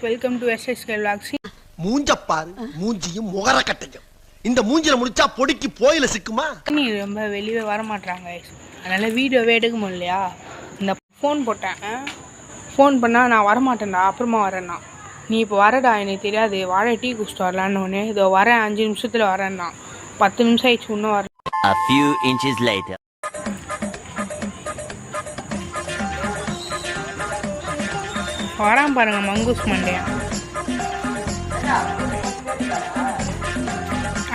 Welcome to SSK Vlogs. மூஞ்சப்பாரு மூஞ்சியும் முகர கட்டையும் இந்த மூஞ்சில முடிச்சா பொடிக்கு போயில சிக்குமா? நீ ரொம்ப வெளியே வர மாட்டாங்க அதனால வீடியோவே எடுக்க முடியலையா. இந்த ஃபோன் போட்டேன், ஃபோன் பண்ணால் நான் வரமாட்டேன்டா அப்புறமா வரேன்னா. நீ இப்போ வரடா எனக்கு தெரியாது வாழை டீ குடிச்சிட்டு வரலான்னு ஒன்று இதோ வரேன் 5 நிமிஷத்தில் வரேன்னா. 10 நிமிஷம் ஆயிடுச்சு இன்னும் வரேன். A few inches later. வரான் பாருங்க மங்கூஸ் மண்டையா.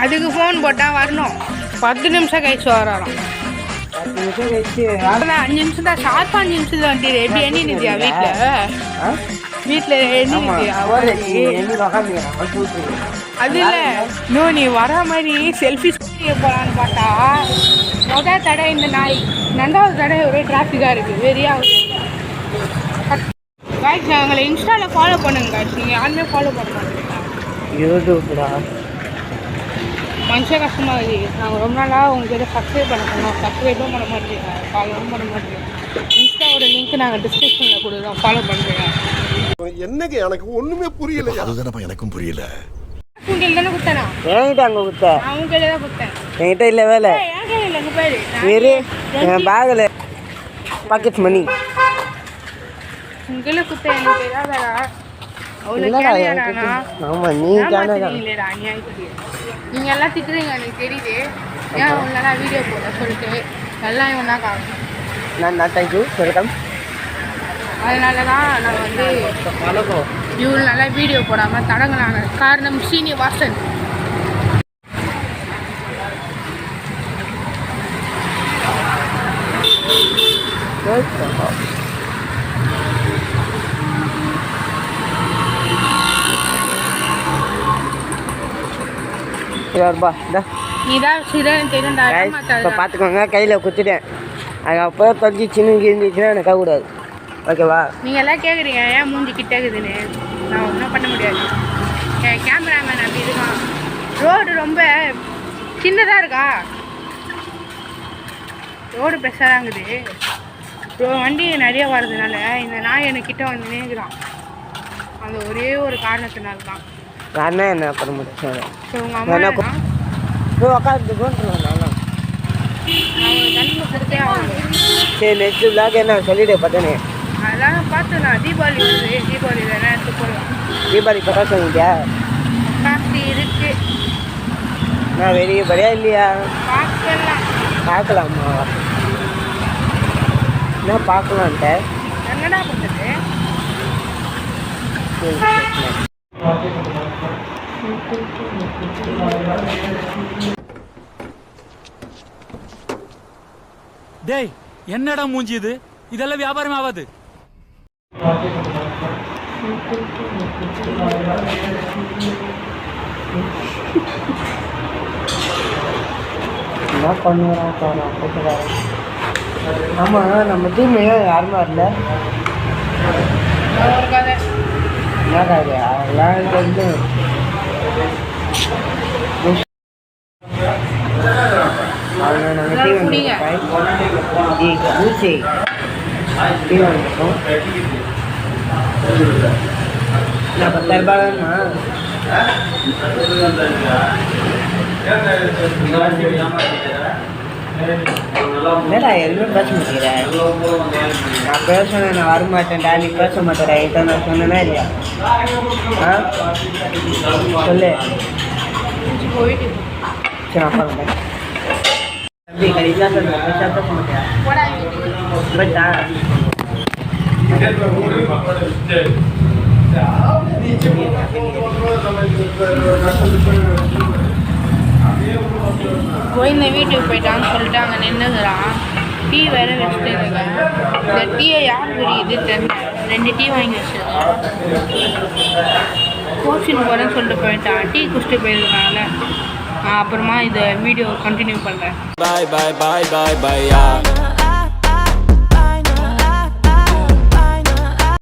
அதுக்கு ஃபோன் போட்டால் வரணும் 10 நிமிஷம் கழிச்சு வராராம். 5 நிமிஷம் தான் ஷார்ப்பாக 5 நிமிஷம் தான் வண்டி எப்படி எண்ணி நிதியா வீட்டில் எண்ணி நிதியா. அது இல்லை இன்னும் நீ வர மாதிரி செல்ஃபி போகலான்னு பார்த்தா முதல் தடவை இந்த நாய் 2வது தடவை ஒரே டிராஃபிக்காக இருக்குது வெறியாகுது. காய்ஸ் எங்களை இன்ஸ்டாவில் ஃபாலோ பண்ணுங்க காய்ஸ். நீங்கள் யாருமே ஃபாலோ பண்ண மாட்டேங்க யூடியூப்டா. மனுஷன் கஷ்டமாக இருக்குது. நாங்கள் ரொம்ப நாளாக உங்ககிட்ட சப்ஸ்கிரைப் பண்ண சொன்னோம், சப்ஸ்கிரைபும் பண்ண மாட்டேங்க, ஃபாலோவும் பண்ண மாட்டேங்க. இன்ஸ்டாவோட லிங்க் நாங்கள் டிஸ்கிரிப்ஷனில் கொடுக்குறோம், ஃபாலோ பண்ணுறேன். என்னங்க எனக்கு ஒண்ணுமே புரியல. அதுதானப்பா எனக்கும் புரியல. உங்கள்கிட்ட தானே குத்தனா? என்கிட்ட அங்கே குத்த. அவங்க கையில தான் குத்தேன். என்கிட்ட இல்லை வேலை. என் கையில் இல்லை அங்கே பேர் வெறு என் பேக்கில் பாக்கெட் மணி. உங்களை குத்த எனக்கு தெரியாதடா. ஆமாம் நீ இல்லைடா அநியாயத்துக்கு நீங்கள் எல்லாம் திட்டுறீங்க எனக்கு தெரியுது. ஏன் உங்களெல்லாம் வீடியோ போட சொல்லிட்டு எல்லாம் ஒன்றா காரணம். நான் தேங்க்யூ வெல்கம். அதனால தான் நான் வந்து இவ்வளோ நல்லா வீடியோ போடாமல் தடங்கலான காரணம் சீனிவாசன். நீ தான் சிறன் தெரியும்டா. இப்போ பார்த்துக்கோங்க கையில் குத்திட்டேன். அதுக்கப்புறம் தொலைச்சி சின்ன இருந்துச்சுன்னா எனக்கு கூடாது ஓகேவா? நீங்கள் எல்லாம் கேட்குறீங்க ஏன் மூஞ்சி கிட்டேக்குதுன்னு. நான் ஒன்றும் பண்ண முடியாது. கேமராமேன் அப்படி இருக்கான். ரோடு ரொம்ப சின்னதாக இருக்கா, ரோடு பெருசாகுது. வண்டி நிறைய வர்றதுனால இந்த நாய் எனக்கிட்ட வந்து நேர்கிறான். அந்த ஒரே ஒரு காரணத்தினால தான். காரணம் என்ன பண்ண முடியும்? உங்கள் அம்மா உட்காந்துக்கோன்னு தண்ணி கொடுத்தே ஆகணும். சரி நெக்ஸ்ட் விளாக் என்ன சொல்லிவிடு பார்த்தேனே. அதெல்லாம் பார்த்து நான் தீபாவளி வருது, தீபாவளியில் என்ன எடுத்து போடலாம். தீபாவளி பட்டாசு வாங்கிட்டியா? காசு இருக்கு. நான் வெளியே படியா இல்லையா? பார்க்கலாம். பார்க்கலாமா? என்ன பார்க்கலான்ட்ட என்னடா பண்ணுறது? டேய் என்னடா மூஞ்சி இது? இதெல்லாம் வியாபாரம் ஆகாது. என்ன பண்ணுறான் போட்டுறாரு. ஆமாம் நம்ம டீம் யாருமே வரல. ஒரு கதை என்ன காது அதெல்லாம் வந்து அவங்க நாங்கள் டீ வாங்கியிருக்கோம். ஊசி டீ வாங்கியிருக்கோம். நான் 10,000 ரூபாய்மா. என்னடா எதுவுமே பேச மாட்டேங்கிறேன். நான் பேசுனேன், நான் வரமாட்டேன்டா நீ பேச மாட்டேடா என்கிட்ட நான் சொன்னேன்னா இல்லையா? சொல்லு. போயிட்டு சரி அப்பா மாட்டேன் தம்பி கடைசியாக சொல்லுவேன். பேச மாட்டேன் பட்டா கோயிந்த வீட்டுக்கு போயிட்டான்னு சொல்லிட்டு அங்கே நின்றுக்கிறான். டீ வேறு வச்சுட்டு இருக்கேன். இந்த டீயை யார் புரியுது தெரியல. 2 டீ வாங்கி வச்சுருக்கேன். கோச்சின் போகிறேன்னு சொல்லிட்டு போயிட்டான். டீ குடிச்சிட்டு போயிருக்கனால அப்புறமா இதை வீடியோ கண்டினியூ பண்ணுறேன். பாய் பாய் பாய் பாய் பாய்.